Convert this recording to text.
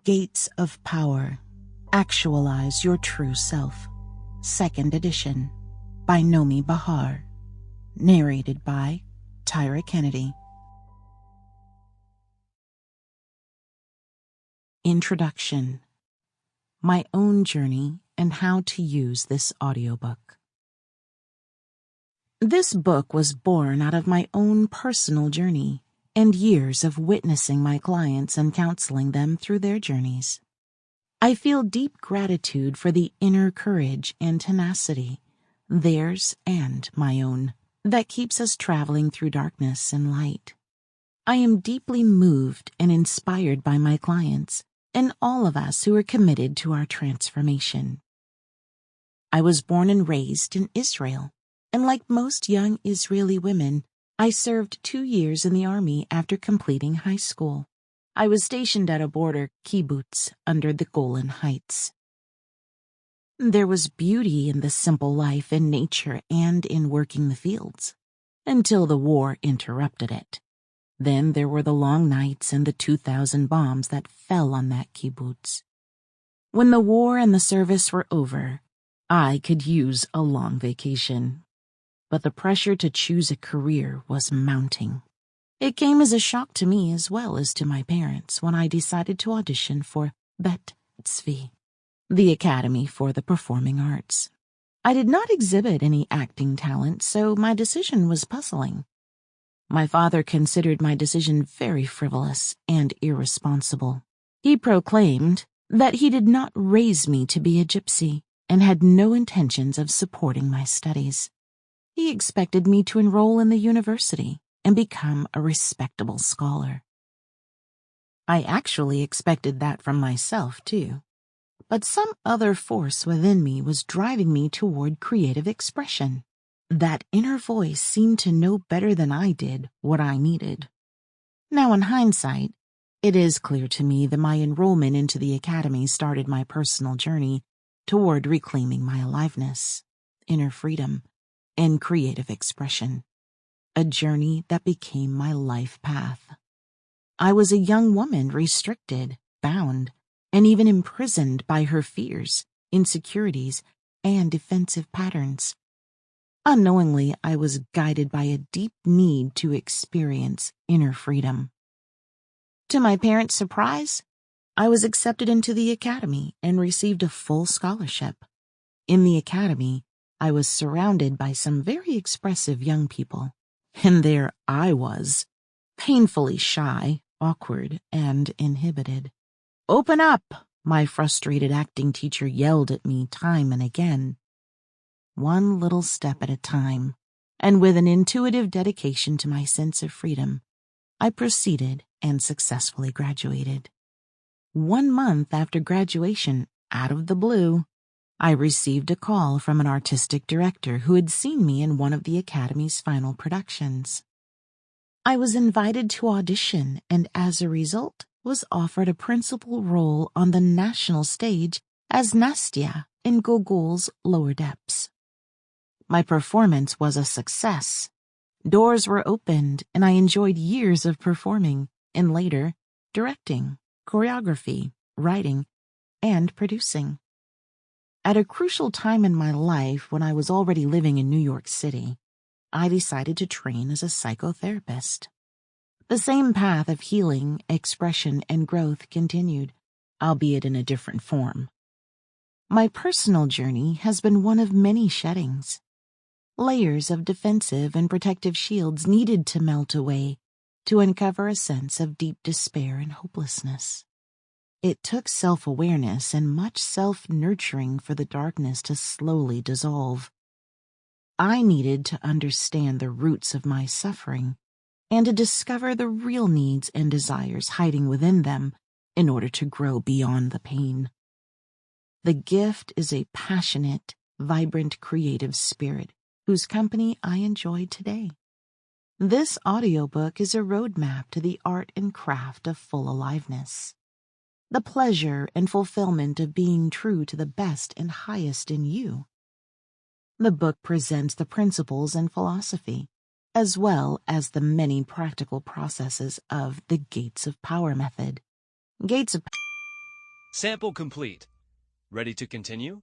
Gates of Power, Actualize Your True Self, 2nd edition, by Nomi Bachar, narrated by Tyra Kennedy. Introduction. My own journey and how to use this audiobook. This book was born out of my own personal journey and years of witnessing my clients and counseling them through their journeys. I feel deep gratitude for the inner courage and tenacity, theirs and my own, that keeps us traveling through darkness and light. I am deeply moved and inspired by my clients and all of us who are committed to our transformation. I was born and raised in Israel, and like most young Israeli women, I served 2 years in the army after completing high school. I was stationed at a border kibbutz under the Golan Heights. There was beauty in the simple life in nature and in working the fields, until the war interrupted it. Then there were the long nights and the 2,000 bombs that fell on that kibbutz. When the war and the service were over, I could use a long vacation. But the pressure to choose a career was mounting. It came as a shock to me as well as to my parents when I decided to audition for Bet Tzvi, the Academy for the Performing Arts. I did not exhibit any acting talent, so my decision was puzzling. My father considered my decision very frivolous and irresponsible. He proclaimed that he did not raise me to be a gypsy and had no intentions of supporting my studies. He expected me to enroll in the university and become a respectable scholar. I actually expected that from myself, too. But some other force within me was driving me toward creative expression. That inner voice seemed to know better than I did what I needed. Now, in hindsight, it is clear to me that my enrollment into the academy started my personal journey toward reclaiming my aliveness, inner freedom, and creative expression, a journey that became my life path. I was a young woman restricted, bound, and even imprisoned by her fears, insecurities, and defensive patterns. Unknowingly, I was guided by a deep need to experience inner freedom. To my parents' surprise, I was accepted into the academy and received a full scholarship. In the academy, I was surrounded by some very expressive young people, and there I was, painfully shy, awkward, and inhibited. "Open up!" my frustrated acting teacher yelled at me time and again. One little step at a time, and with an intuitive dedication to my sense of freedom, I proceeded and successfully graduated. 1 month after graduation, out of the blue, I received a call from an artistic director who had seen me in one of the Academy's final productions. I was invited to audition and as a result was offered a principal role on the national stage as Nastya in Gogol's Lower Depths. My performance was a success. Doors were opened and I enjoyed years of performing and later directing, choreography, writing, and producing. At a crucial time in my life when I was already living in New York City, I decided to train as a psychotherapist. The same path of healing, expression, and growth continued, albeit in a different form. My personal journey has been one of many sheddings. Layers of defensive and protective shields needed to melt away to uncover a sense of deep despair and hopelessness. It took self-awareness and much self-nurturing for the darkness to slowly dissolve. I needed to understand the roots of my suffering and to discover the real needs and desires hiding within them in order to grow beyond the pain. The gift is a passionate, vibrant, creative spirit whose company I enjoy today. This audiobook is a roadmap to the art and craft of full aliveness. The pleasure and fulfillment of being true to the best and highest in you. The book presents the principles and philosophy, as well as the many practical processes of the Gates of Power method. Gates of Sample complete. Ready to continue?